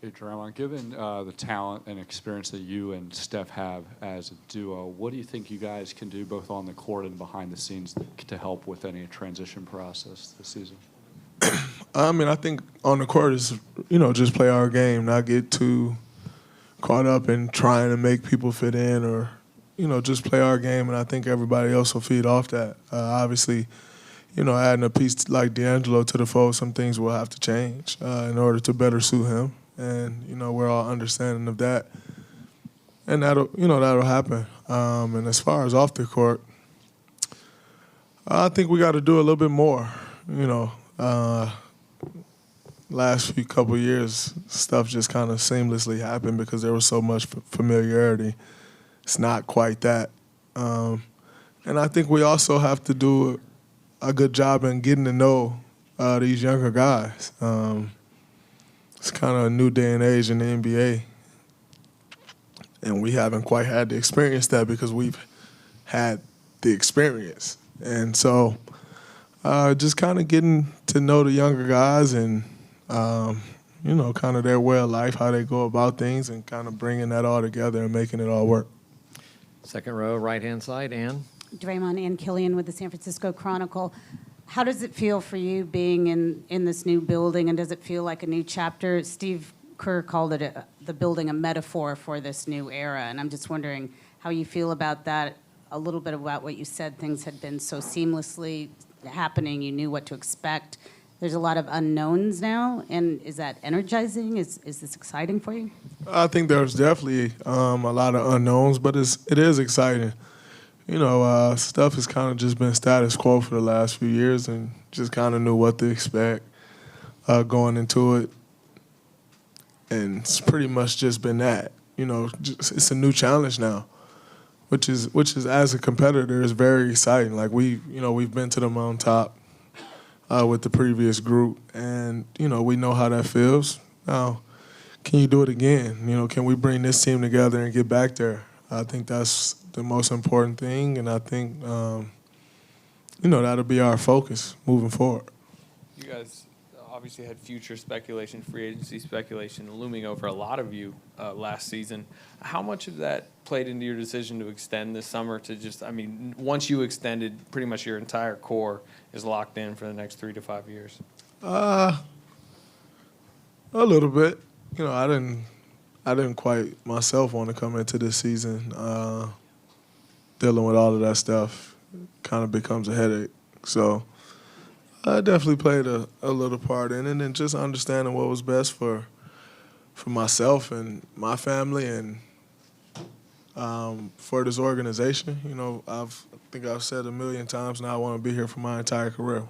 Hey, Draymond, given the talent and experience that you and Steph have as a duo, what do you think you guys can do both on the court and behind the scenes to help with any transition process this season? I mean, I think on the court is, just play our game, not get too caught up in trying to make people fit in or, just play our game, and I think everybody else will feed off that. Obviously, adding a piece like D'Angelo to the fold, some things will have to change in order to better suit him. And, we're all understanding of that. And that'll happen. And as far as off the court, I think we got to do a little bit more. Last few couple years, stuff just kind of seamlessly happened because there was so much familiarity. It's not quite that. And I think we also have to do a good job in getting to know these younger guys. It's kind of a new day and age in the NBA, and we haven't quite had to experience that because we've had the experience. And so just kind of getting to know the younger guys and, kind of their way of life, how they go about things, and kind of bringing that all together and making it all work. Second row, right-hand side, Ann. Draymond, Ann Killian with the San Francisco Chronicle. How does it feel for you being in this new building, and does it feel like a new chapter? Steve Kerr called it the building a metaphor for this new era, and I'm just wondering how you feel about that, a little bit about what you said. Things had been so seamlessly happening, you knew what to expect. There's a lot of unknowns now, and is that energizing? Is this exciting for you? I think there's definitely a lot of unknowns, but it is exciting. Stuff has kind of just been status quo for the last few years and just kind of knew what to expect going into it. And it's pretty much just been that. It's a new challenge now, which is as a competitor is very exciting. Like we've been to the mountaintop with the previous group, and we know how that feels. Now, can you do it again? Can we bring this team together and get back there? I think that's the most important thing, and I think that'll be our focus moving forward. You guys obviously had future speculation, free agency speculation looming over a lot of you last season. How much of that played into your decision to extend this summer to once you extended, pretty much your entire core is locked in for the next 3 to 5 years? A little bit. I didn't quite myself want to come into this season dealing with all of that stuff. Kind of becomes a headache. So I definitely played a little part in it, and just understanding what was best for myself and my family and for this organization. I think I've said a million times now I want to be here for my entire career.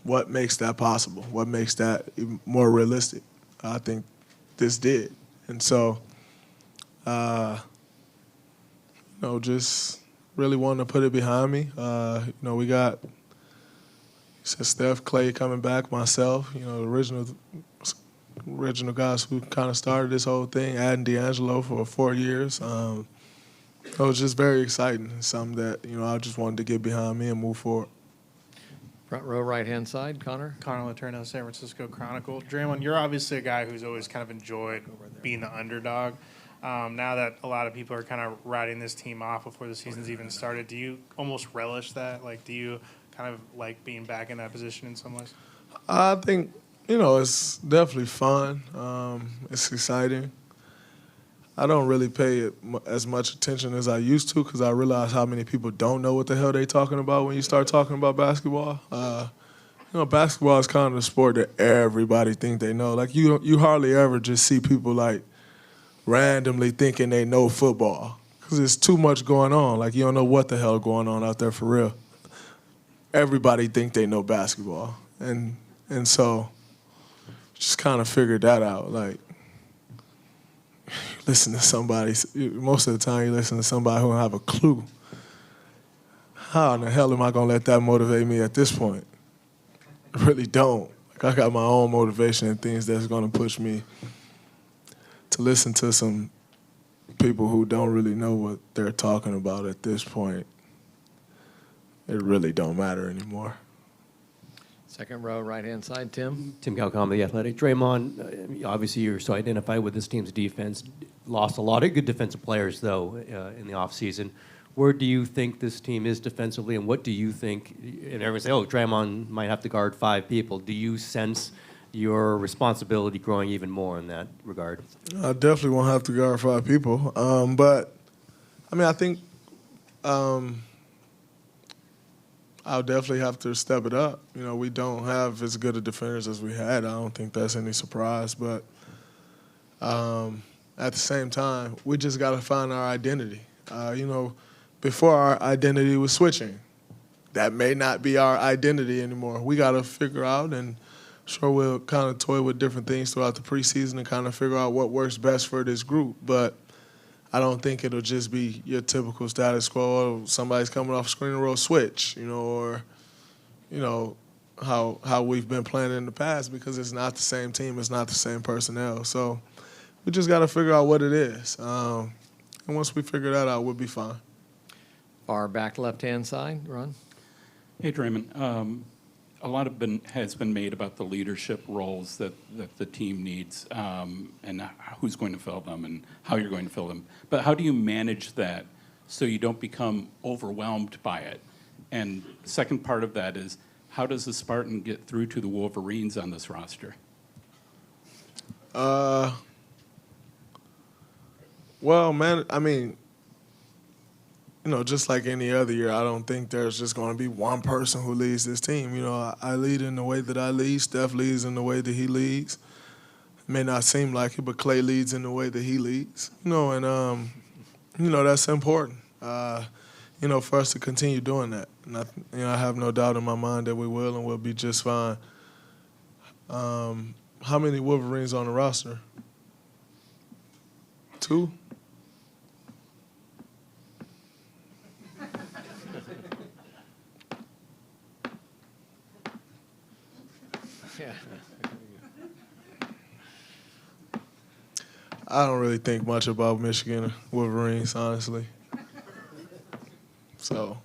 What makes that possible? What makes that more realistic? I think this did. And so, just really wanting to put it behind me. We got Steph, Klay coming back, myself, the original guys who kind of started this whole thing, adding D'Angelo for 4 years. It was just very exciting, something that, I just wanted to get behind me and move forward. Front row, right-hand side, Connor. Connor Letourneau, San Francisco Chronicle. Draymond, you're obviously a guy who's always kind of enjoyed being the underdog. Now that a lot of people are kind of writing this team off before the season's even started, do you almost relish that? Like, do you kind of like being back in that position in some ways? I think, it's definitely fun. It's exciting. I don't really pay as much attention as I used to because I realize how many people don't know what the hell they're talking about when you start talking about basketball. Basketball is kind of the sport that everybody think they know. Like, you hardly ever just see people, like, randomly thinking they know football because there's too much going on. Like, you don't know what the hell going on out there for real. Everybody think they know basketball. And so just kind of figured that out. Like, listen to somebody, most of the time you listen to somebody who don't have a clue. How in the hell am I going to let that motivate me at this point? I really don't. Like, I got my own motivation and things that's going to push me to listen to some people who don't really know what they're talking about at this point. It really don't matter anymore. Second row, right-hand side, Tim. Tim Calcom, The Athletic. Draymond, obviously you're so identified with this team's defense. Lost a lot of good defensive players, though, in the offseason. Where do you think this team is defensively, and what do you think? And everyone say, oh, Draymond might have to guard 5 people. Do you sense your responsibility growing even more in that regard? I definitely won't have to guard 5 people. But, I mean, I think I'll definitely have to step it up. You know, we don't have as good a defenders as we had. I don't think that's any surprise. But at the same time, we just got to find our identity. You know, before our identity was switching. That may not be our identity anymore. We got to figure out, and sure we'll kind of toy with different things throughout the preseason and kind of figure out what works best for this group. But I don't think it'll just be your typical status quo. Somebody's coming off screen and roll switch, you know, or, you know, how we've been playing in the past, because it's not the same team, it's not the same personnel. So we just got to figure out what it is. And once we figure that out, we'll be fine. Far back left-hand side, Ron. Hey, Draymond. A lot has been made about the leadership roles that the team needs, and who's going to fill them and how you're going to fill them. But how do you manage that so you don't become overwhelmed by it? And the second part of that is, how does the Spartan get through to the Wolverines on this roster? Well, man, I mean, you know, just like any other year, I don't think there's just going to be one person who leads this team. You know, I lead in the way that I lead. Steph leads in the way that he leads. It may not seem like it, but Klay leads in the way that he leads. You know, and, you know, that's important, you know, for us to continue doing that. And, I have no doubt in my mind that we will, and we'll be just fine. How many Wolverines on the roster? 2? Yeah. I don't really think much about Michigan Wolverines, honestly. So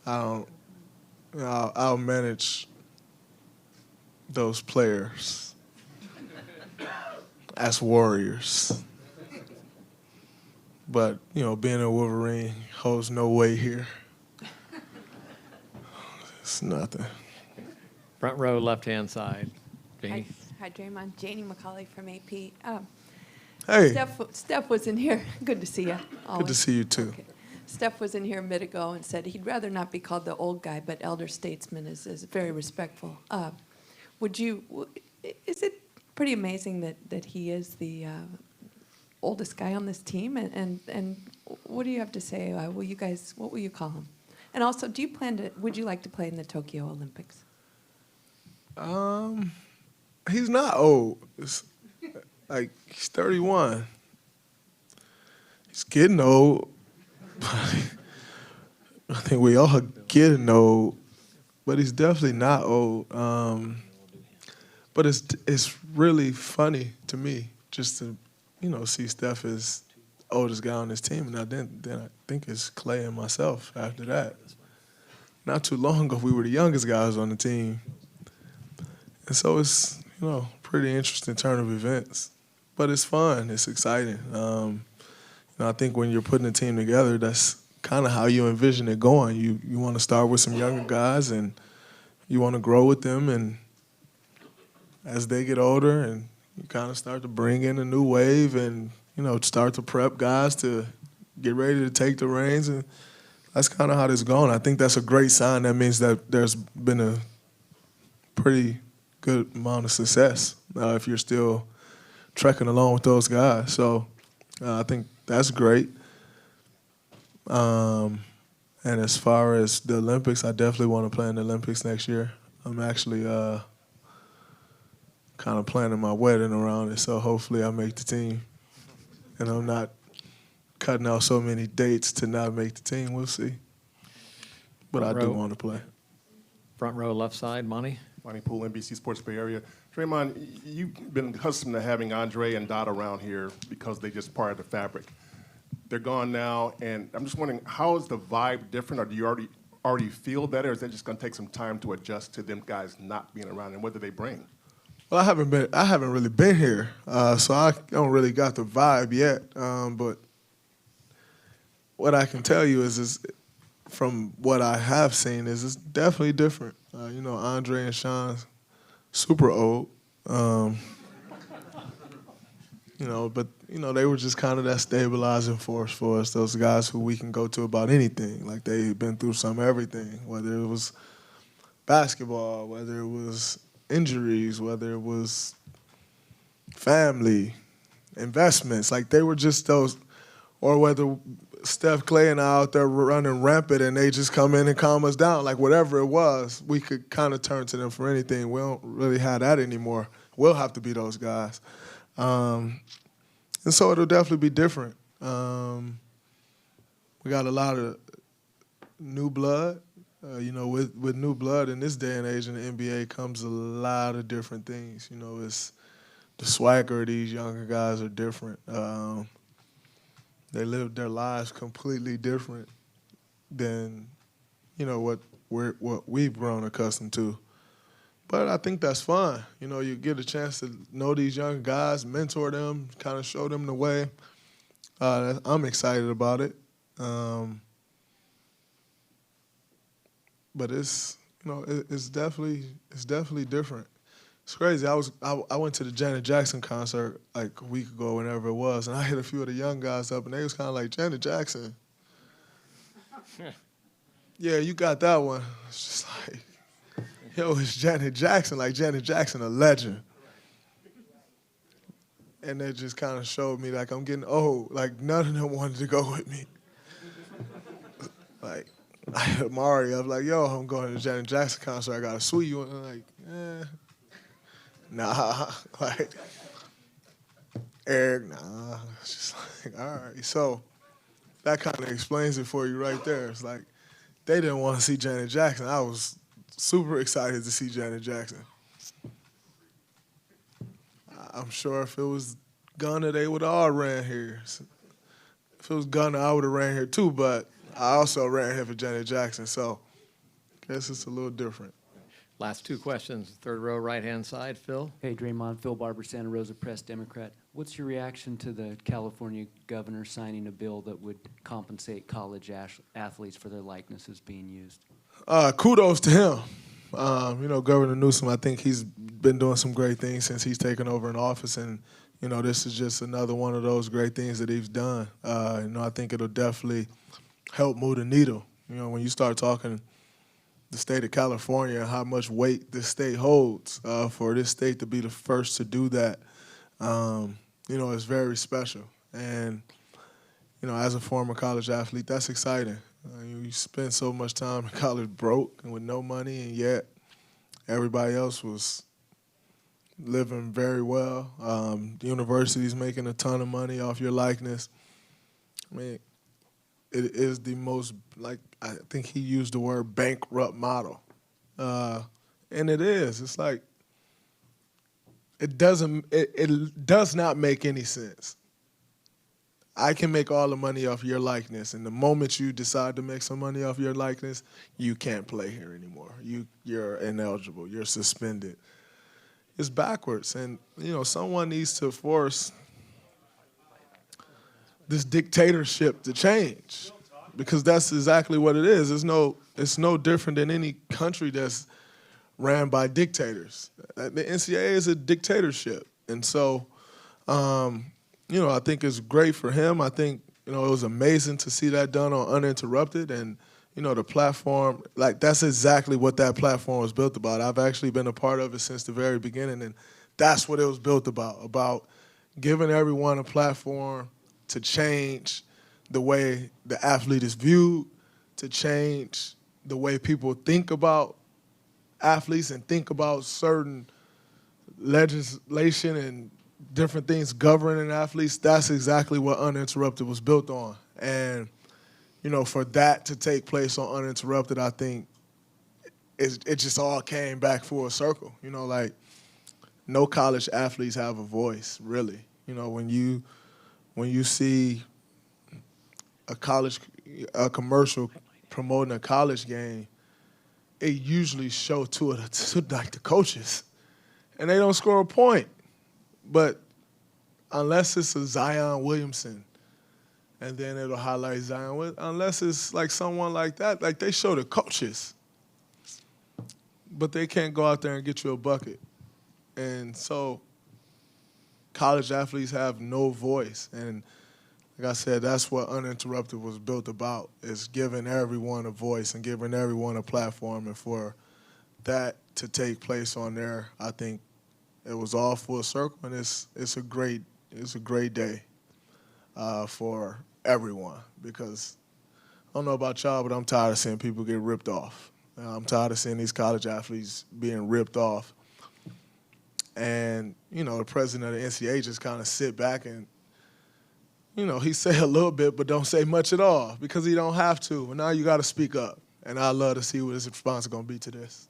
I'll manage those players as warriors. But, you know, being a Wolverine holds no weight here. It's nothing. Front row, left-hand side. Janie. Hi, Draymond. Janie McCauley from AP. Hey, Steph was in here. Good to see you. good to see you too. Okay. Steph was in here a minute ago and said he'd rather not be called the old guy, but elder statesman is very respectful. Is it pretty amazing that he is the oldest guy on this team? And what do you have to say? What will you call him? And also, would you like to play in the Tokyo Olympics? He's not old. It's like, he's 31. He's getting old. I think we all getting old, but he's definitely not old. But it's really funny to me just to, you know, see Steph as the oldest guy on this team, and then I think it's Klay and myself after that. Not too long ago, we were the youngest guys on the team. And so it's, you know, pretty interesting turn of events. But it's fun. It's exciting. You know, I think when you're putting a team together, that's kind of how you envision it going. You want to start with some younger guys, and you want to grow with them. And as they get older, and you kind of start to bring in a new wave and, you know, start to prep guys to get ready to take the reins. And that's kind of how this is going. I think that's a great sign. That means that there's been a pretty good amount of success if you're still trekking along with those guys. So I think that's great. And as far as the Olympics, I definitely want to play in the Olympics next year. I'm actually kind of planning my wedding around it, so hopefully I make the team. And I'm not cutting out so many dates to not make the team. We'll see. But I do want to play. Front row, left side, Monty. Monty Poole, NBC Sports Bay Area. Draymond, you've been accustomed to having Andre and Dot around here because they just part of the fabric. They're gone now, and I'm just wondering, how is the vibe different, or do you already already feel that, or is that just going to take some time to adjust to them guys not being around, and what do they bring? Well, I haven't really been here, so I don't really got the vibe yet. But what I can tell you is from what I have seen is it's definitely different. Andre and Shaun's super old. But they were just kind of that stabilizing force for us. Those guys who we can go to about anything. Like they've been through everything, whether it was basketball, whether it was injuries, whether it was family, investments. Like they were just those, or whether Steph, Klay, and I out there running rampant and they just come in and calm us down. Like whatever it was, we could kind of turn to them for anything. We don't really have that anymore. We'll have to be those guys. And so it'll definitely be different. We got a lot of new blood. With new blood in this day and age in the NBA comes a lot of different things. It's the swagger of these younger guys are different. They live their lives completely different than, what we've grown accustomed to. But I think that's fun. You get a chance to know these young guys, mentor them, kind of show them the way. I'm excited about it. But it's definitely different. It's crazy. I went to the Janet Jackson concert like a week ago, whenever it was, and I hit a few of the young guys up, and they was kind of like, Janet Jackson. Yeah, you got that one. It's just like, yo, it's Janet Jackson. Like Janet Jackson, a legend. And they just kind of showed me like I'm getting old. Like none of them wanted to go with me. Like. I hit Mari. I was like, yo, I'm going to the Janet Jackson concert. I got to sue you. And I'm like, nah. Like, Eric, nah. It's just like, all right. So that kind of explains it for you right there. It's like they didn't want to see Janet Jackson. I was super excited to see Janet Jackson. I'm sure if it was Gunna, they would have all ran here. If it was Gunna, I would have ran here too, but I also ran here for Janet Jackson, so I guess it's a little different. Last two questions, third row, right-hand side. Phil? Hey, Draymond. Phil Barber, Santa Rosa Press, Democrat. What's your reaction to the California governor signing a bill that would compensate college athletes for their likenesses being used? Kudos to him. Governor Newsom, I think he's been doing some great things since he's taken over in office, and this is just another one of those great things that he's done. I think it'll definitely help move the needle. When you start talking the state of California and how much weight this state holds, for this state to be the first to do that, it's very special. And, as a former college athlete, that's exciting. You spend so much time in college broke and with no money, and yet everybody else was living very well. The university's making a ton of money off your likeness. I mean, it is the most, I think he used the word bankrupt model. And it is. It's like, it does not make any sense. I can make all the money off your likeness, and the moment you decide to make some money off your likeness, you can't play here anymore. You're ineligible. You're suspended. It's backwards, and someone needs to force this dictatorship to change, because that's exactly what it is. It's no different than any country that's ran by dictators. The NCAA is a dictatorship, and so. I think it's great for him. I think, it was amazing to see that done on Uninterrupted. And, the platform, that's exactly what that platform was built about. I've actually been a part of it since the very beginning, and that's what it was built about giving everyone a platform to change the way the athlete is viewed, to change the way people think about athletes and think about certain legislation and different things governing athletes. That's exactly what Uninterrupted was built on. And, for that to take place on Uninterrupted, I think it just all came back full circle. No college athletes have a voice, really. When you see a commercial promoting a college game, it usually show to like the coaches, and they don't score a point. But unless it's a Zion Williamson, and then it'll highlight Zion. Unless it's like someone like that, like they show the coaches, but they can't go out there and get you a bucket. And so college athletes have no voice. And like I said, that's what Uninterrupted was built about, is giving everyone a voice and giving everyone a platform. And for that to take place on there, I think it was all full circle, and it's a great day for everyone, because I don't know about y'all, but I'm tired of seeing people get ripped off. I'm tired of seeing these college athletes being ripped off. And, you know, the president of the NCAA just kind of sit back and, you know, he say a little bit but don't say much at all because he don't have to. And now you got to speak up. And I'd love to see what his response is going to be to this.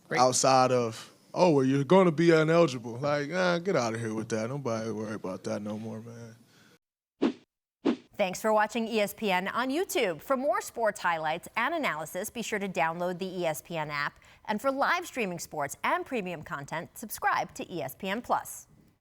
Great. Outside of, oh, well, you're going to be ineligible. Like, get out of here with that. Nobody worry about that no more, man. Thanks for watching ESPN on YouTube. For more sports highlights and analysis, be sure to download the ESPN app. And for live streaming sports and premium content, subscribe to ESPN+.